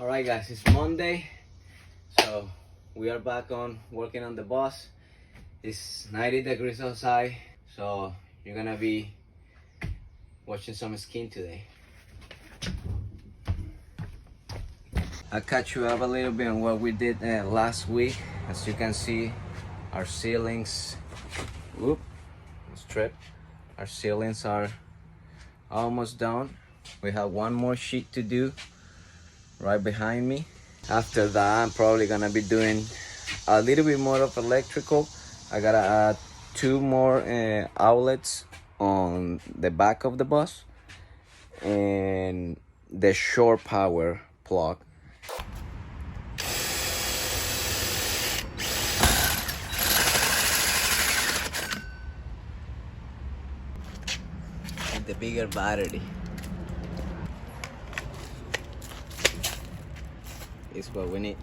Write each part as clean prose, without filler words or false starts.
Alright guys, it's Monday, so we are back on working on the bus. It's 90 degrees outside, so you're gonna be watching some skin today. I'll catch you up a little bit on what we did last week. As you can see, our ceilings, our ceilings are almost done. We have one more sheet to do right behind me. After that, I'm probably gonna be doing a little bit more of electrical. I gotta add 2 more outlets on the back of the bus and the shore power plug. And the bigger battery is what we need.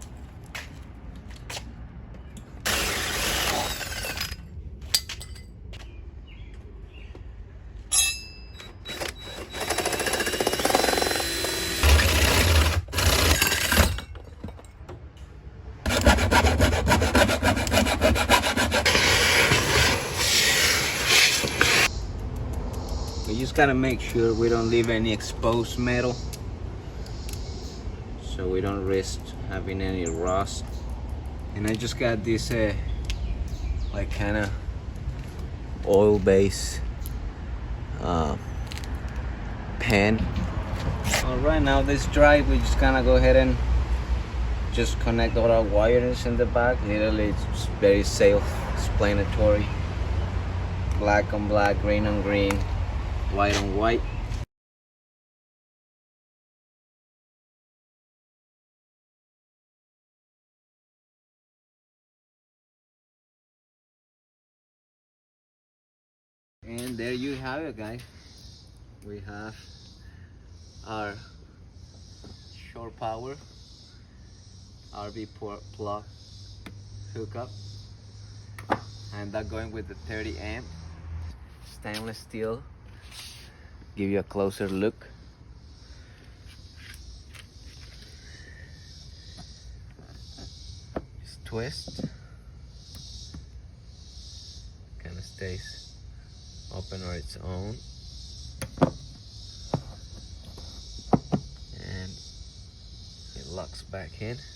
We just gotta make sure we don't leave any exposed metal, so we don't risk having any rust. And I just got this like kind of oil-based pan. Alright, now this dry, we just gonna go ahead and just connect all our wires in the back. Literally, it's very self-explanatory. Black on black, green on green, white on white. And there you have it, guys. We have our shore power RV plug hookup, and that going with the 30 amp stainless steel. Give you a closer look. Just twist, kind of stays open on its own, and it locks back in.